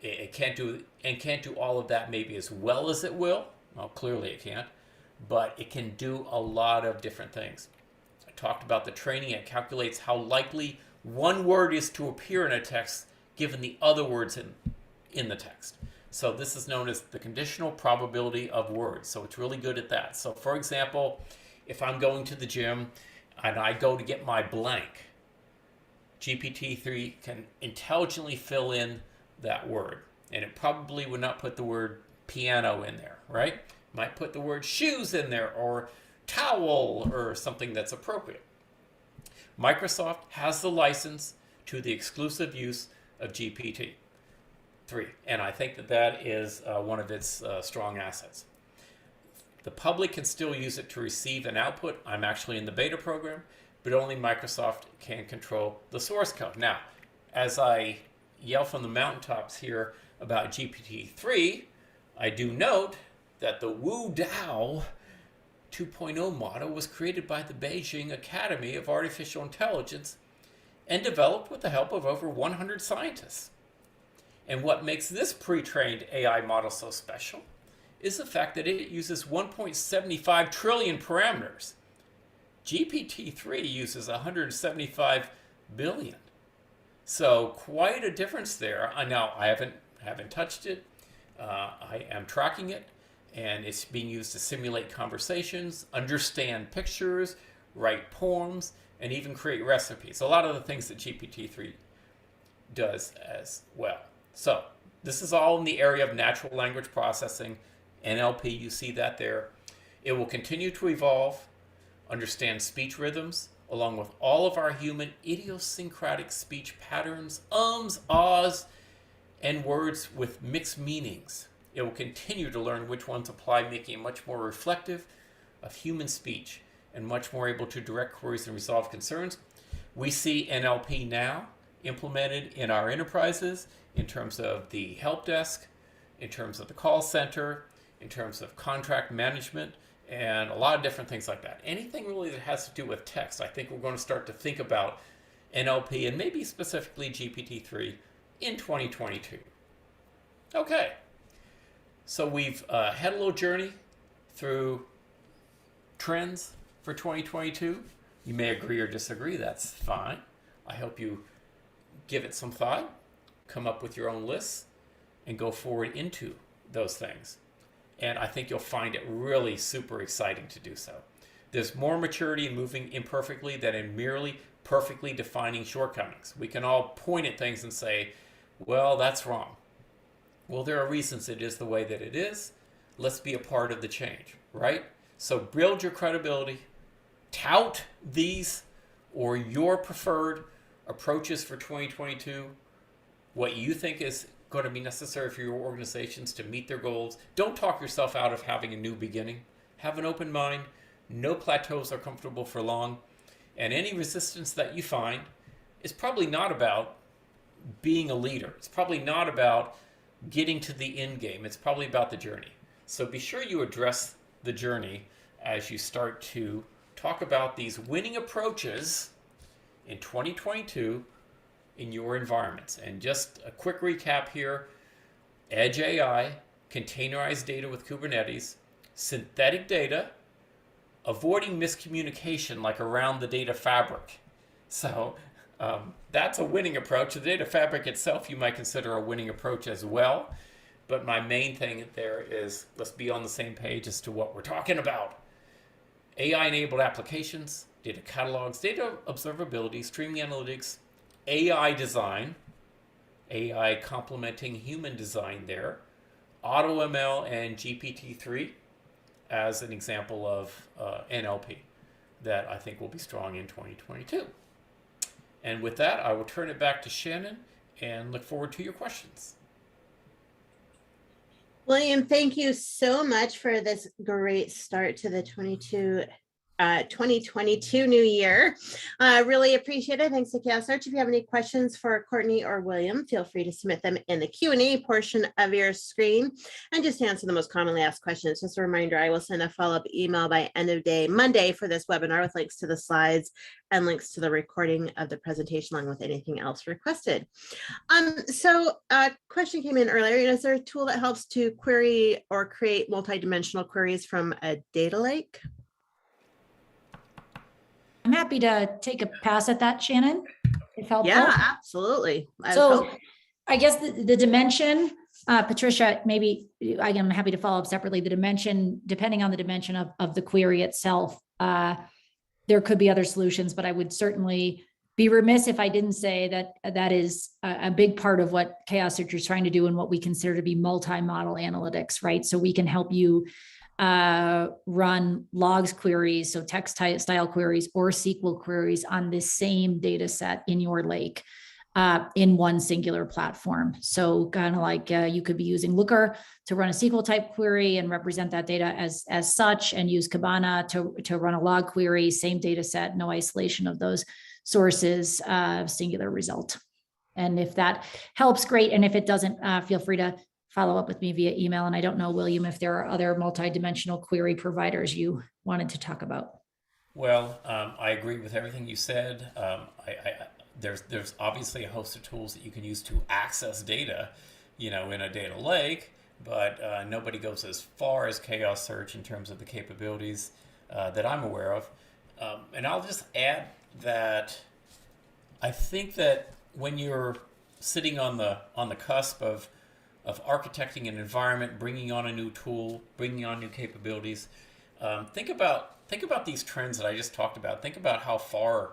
it can't do all of that maybe as well as it will. Well, clearly it can't, but it can do a lot of different things. I talked about the training. It calculates how likely one word is to appear in a text given the other words in the text. So this is known as the conditional probability of words. So it's really good at that. So for example, if I'm going to the gym and I go to get my blank, GPT-3 can intelligently fill in that word. And it probably would not put the word piano in there, right? Might put the word shoes in there, or towel, or something that's appropriate. Microsoft has the license to the exclusive use of GPT-3, and I think that is one of its strong assets. The public can still use it to receive an output. I'm actually in the beta program, but only Microsoft can control the source code. Now, as I yell from the mountaintops here about GPT-3, I do note that the Wu Dao 2.0 model was created by the Beijing Academy of Artificial Intelligence and developed with the help of over 100 scientists. And what makes this pre-trained AI model so special is the fact that it uses 1.75 trillion parameters. GPT-3 uses 175 billion. So quite a difference there. Now, I haven't touched it. I am tracking it, and it's being used to simulate conversations, understand pictures, write poems, and even create recipes. A lot of the things that GPT-3 does as well. So this is all in the area of natural language processing, NLP. You see that there. It will continue to evolve, understand speech rhythms, along with all of our human idiosyncratic speech patterns, ums, ahs, and words with mixed meanings. It will continue to learn which ones apply, making it much more reflective of human speech and much more able to direct queries and resolve concerns. We see NLP now implemented in our enterprises in terms of the help desk, in terms of the call center, in terms of contract management, and a lot of different things like that. Anything really that has to do with text, I think we're going to start to think about NLP and maybe specifically GPT-3 in 2022. Okay, so we've had a little journey through trends for 2022. You may agree or disagree, that's fine. I hope you give it some thought, come up with your own lists, and go forward into those things. And I think you'll find it really super exciting to do so. There's more maturity in moving imperfectly than in merely perfectly defining shortcomings. We can all point at things and say, well, that's wrong. Well, there are reasons it is the way that it is. Let's be a part of the change, right? So build your credibility, tout these or your preferred approaches for 2022, what you think is going to be necessary for your organizations to meet their goals. Don't talk yourself out of having a new beginning. Have an open mind. No plateaus are comfortable for long. And any resistance that you find is probably not about being a leader. It's probably not about getting to the end game. It's probably about the journey. So be sure you address the journey as you start to talk about these winning approaches in 2022 in your environments. And just a quick recap here: Edge AI, containerized data with Kubernetes, synthetic data, avoiding miscommunication like around the data fabric. So that's a winning approach. The data fabric itself you might consider a winning approach as well. But my main thing there is let's be on the same page as to what we're talking about. AI-enabled applications, data catalogs, data observability, streaming analytics, AI design, AI complementing human design there, AutoML and GPT-3 as an example of NLP that I think will be strong in 2022. And with that, I will turn it back to Shannon and look forward to your questions. William, thank you so much for this great start to the 2022 new year. Really appreciate it. Thanks to Chaos Search. If you have any questions for Courtney or William, feel free to submit them in the Q&A portion of your screen and just answer the most commonly asked questions. Just a reminder, I will send a follow-up email by end of day Monday for this webinar with links to the slides and links to the recording of the presentation along with anything else requested. So a question came in earlier. Is there a tool that helps to query or create multidimensional queries from a data lake? I'm happy to take a pass at that, Shannon, if helpful. Yeah, absolutely. So I guess the dimension, Patricia, maybe I'm happy to follow up separately. The dimension, depending on the dimension of the query itself, there could be other solutions, but I would certainly be remiss if I didn't say that that is a big part of what Chaos Search is trying to do and what we consider to be multi-model analytics, right? So we can help you run logs queries, so text style queries or SQL queries on this same data set in your lake in one singular platform. So kind of like you could be using Looker to run a SQL type query and represent that data as such, and use Kibana to run a log query, same data set, no isolation of those sources, singular result. And if that helps, great. And if it doesn't, feel free to follow up with me via email. And I don't know, William, if there are other multidimensional query providers you wanted to talk about. Well, I agree with everything you said. There's obviously a host of tools that you can use to access data, in a data lake, but nobody goes as far as Chaos Search in terms of the capabilities that I'm aware of. And I'll just add that I think that when you're sitting on the cusp of architecting an environment, bringing on a new tool, bringing on new capabilities, think about these trends that I just talked about. Think about how far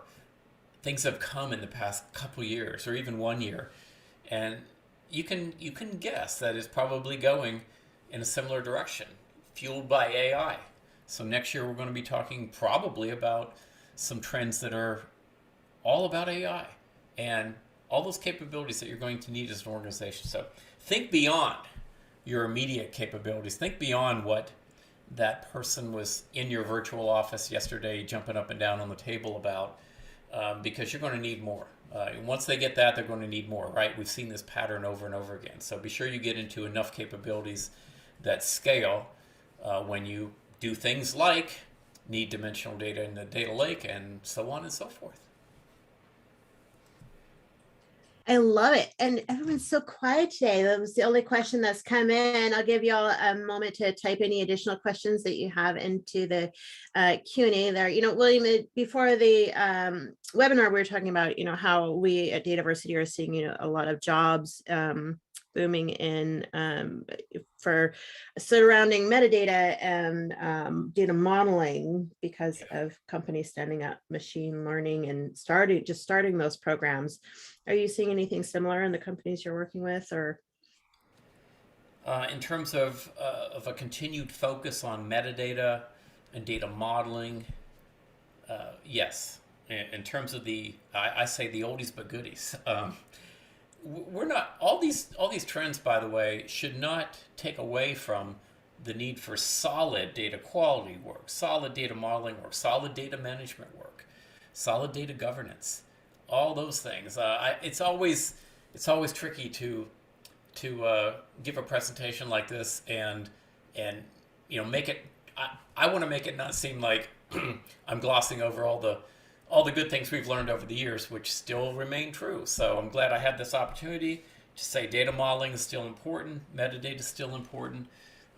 things have come in the past couple years or even 1 year. And you can guess that it's probably going in a similar direction, fueled by AI. So next year we're going to be talking probably about some trends that are all about AI and all those capabilities that you're going to need as an organization. So think beyond your immediate capabilities. Think beyond what that person was in your virtual office yesterday jumping up and down on the table about, because you're going to need more. Once they get that, they're going to need more, right? We've seen this pattern over and over again. So be sure you get into enough capabilities that scale when you do things like need dimensional data in the data lake and so on and so forth. I love it. And everyone's so quiet today. That was the only question that's come in. I'll give you all a moment to type any additional questions that you have into the Q&A there. William, before the webinar, we were talking about, how we at Dataversity are seeing, a lot of jobs booming in for surrounding metadata and data modeling because of companies standing up machine learning and starting those programs. Are you seeing anything similar in the companies you're working with, or? In terms of a continued focus on metadata and data modeling, yes. In terms of I say the oldies but goodies. We're not all these trends, by the way, should not take away from the need for solid data quality work, solid data modeling work, solid data management work, solid data governance. All those things. It's always tricky to give a presentation like this and make it. I want to make it not seem like I'm glossing over all the good things we've learned over the years, which still remain true. So I'm glad I had this opportunity to say data modeling is still important, metadata is still important.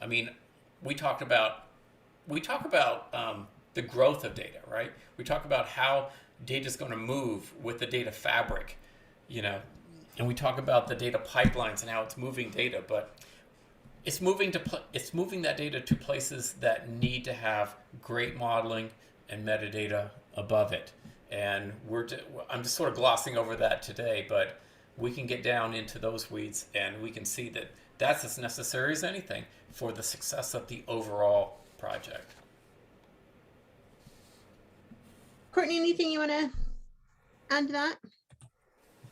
I mean, we talk about the growth of data, right? We talk about how data is going to move with the data fabric, and we talk about the data pipelines and how it's moving data, but it's moving that data to places that need to have great modeling and metadata above it. And I'm just sort of glossing over that today, but we can get down into those weeds and we can see that that's as necessary as anything for the success of the overall project. Courtney, anything you want to add to that?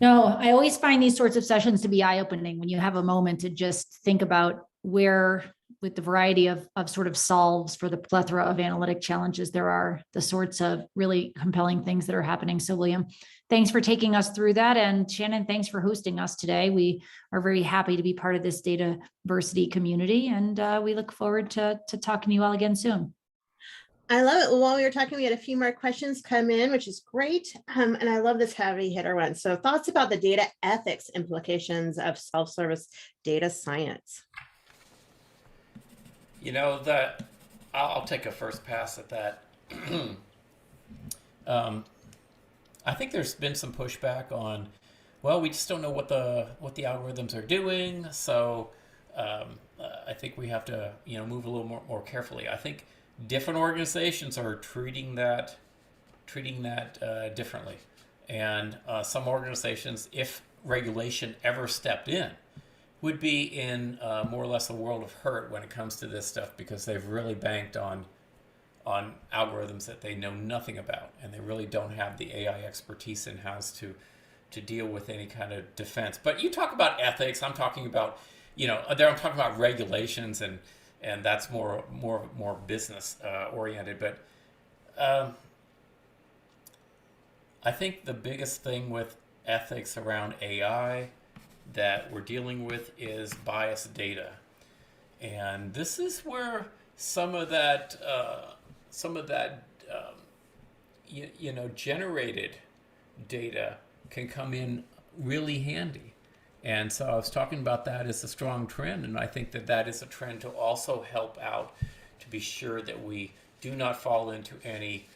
No, I always find these sorts of sessions to be eye-opening when you have a moment to just think about where, with the variety of sort of solves for the plethora of analytic challenges there are, the sorts of really compelling things that are happening. So William, thanks for taking us through that. And Shannon, thanks for hosting us today. We are very happy to be part of this Dataversity community, and we look forward to talking to you all again soon. I love it. Well, while we were talking, we had a few more questions come in, which is great. And I love this heavy hitter one. So thoughts about the data ethics implications of self-service data science? I'll take a first pass at that. I think there's been some pushback on, well, we just don't know what the algorithms are doing. So I think we have to, move a little more carefully. I think different organizations are treating that differently, and some organizations, if regulation ever stepped in, would be in more or less a world of hurt when it comes to this stuff, because they've really banked on algorithms that they know nothing about, and they really don't have the AI expertise in house to deal with any kind of defense. But you talk about ethics, I'm talking about I'm talking about regulations, and that's more business oriented. But I think the biggest thing with ethics around AI that we're dealing with is biased data, and this is where some of that generated data can come in really handy. And so I was talking about that as a strong trend, and I think that is a trend to also help out to be sure that we do not fall into any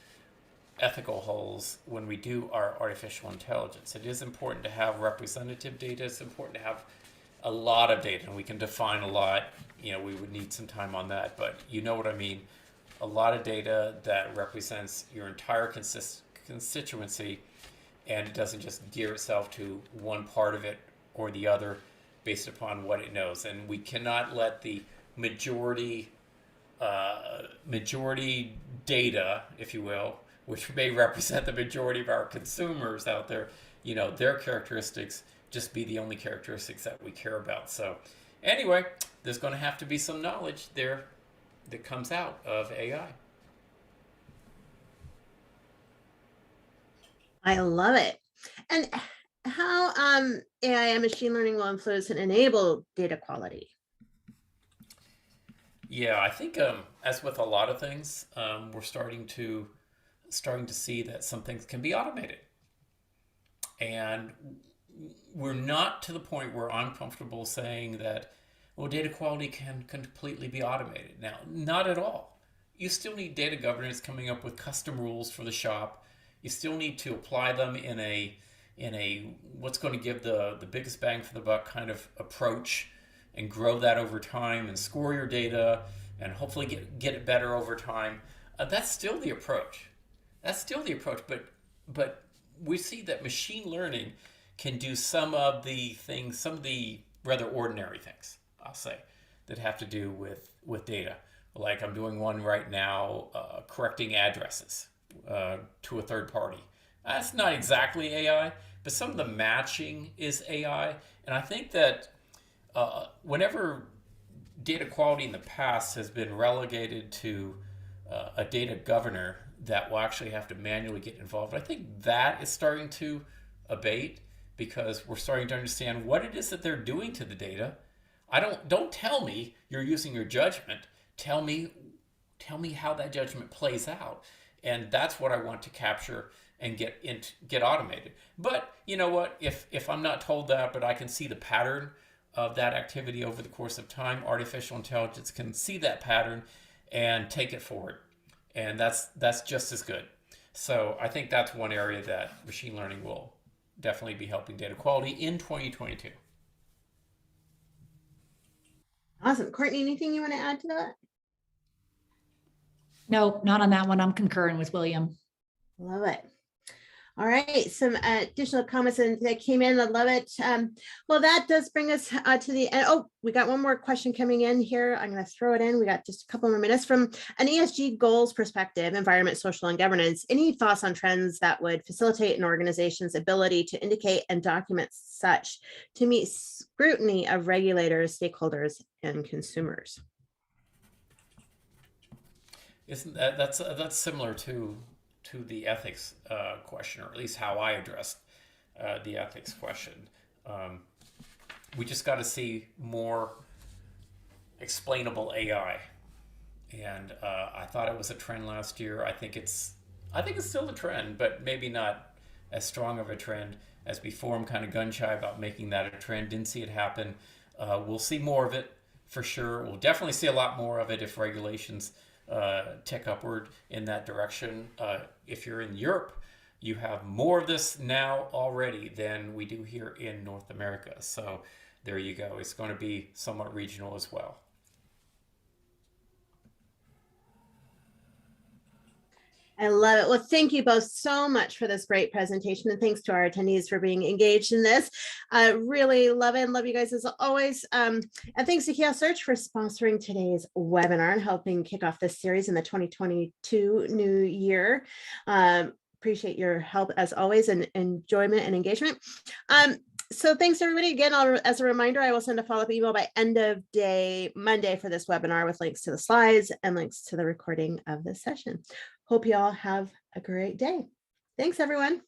ethical holes when we do our artificial intelligence. It is important to have representative data. It's important to have a lot of data, and we can define a lot. We would need some time on that, but you know what I mean. A lot of data that represents your entire constituency, and it doesn't just gear itself to one part of it or the other based upon what it knows. And we cannot let the majority data, if you will, which may represent the majority of our consumers out there, their characteristics just be the only characteristics that we care about. So Anyway, there's going to have to be some knowledge there that comes out of AI. I love it. And how AI and machine learning will influence and enable data quality? Yeah, I think as with a lot of things, we're starting to see that some things can be automated, and we're not to the point where I'm comfortable saying that, well, data quality can completely be automated. Now, not at all. You still need data governance coming up with custom rules for the shop. You still need to apply them in a what's going to give the biggest bang for the buck kind of approach, and grow that over time and score your data and hopefully get it better over time. That's still the approach. That's still the approach. But we see that machine learning can do some of the things, some of the rather ordinary things, I'll say, that have to do with data. Like I'm doing one right now, correcting addresses to a third party. That's not exactly AI, but some of the matching is AI. And I think that whenever data quality in the past has been relegated to a data governor that will actually have to manually get involved, I think that is starting to abate, because we're starting to understand what it is that they're doing to the data. Don't tell me you're using your judgment. Tell me how that judgment plays out, and that's what I want to capture and get automated. But you know what? If I'm not told that, but I can see the pattern of that activity over the course of time, artificial intelligence can see that pattern and take it forward, and that's just as good. So I think that's one area that machine learning will definitely be helping data quality in 2022. Awesome. Courtney, anything you want to add to that? No, not on that one. I'm concurring with William. Love it. All right, some additional comments that came in. I love it. Well, that does bring us to the end. Oh, we got one more question coming in here. I'm going to throw it in. We got just a couple more minutes. From an ESG goals perspective, environment, social, and governance, any thoughts on trends that would facilitate an organization's ability to indicate and document such to meet scrutiny of regulators, stakeholders, and consumers? Isn't that's similar to the ethics question, or at least how I addressed the ethics question. We just got to see more explainable AI, and I thought it was a trend last year. I think it's still a trend, but maybe not as strong of a trend as before. I'm kind of gun shy about making that a trend. Didn't see it happen. We'll see more of it for sure. We'll definitely see a lot more of it if regulations tick upward in that direction. If you're in Europe, you have more of this now already than we do here in North America. So there you go. It's going to be somewhat regional as well. I love it. Well, thank you both so much for this great presentation, and thanks to our attendees for being engaged in this. I really love it and love you guys as always. And thanks to Chaos Search for sponsoring today's webinar and helping kick off this series in the 2022 new year. Appreciate your help as always, and enjoyment and engagement. So thanks everybody. Again, as a reminder, I will send a follow-up email by end of day Monday for this webinar with links to the slides and links to the recording of this session. Hope you all have a great day. Thanks, everyone.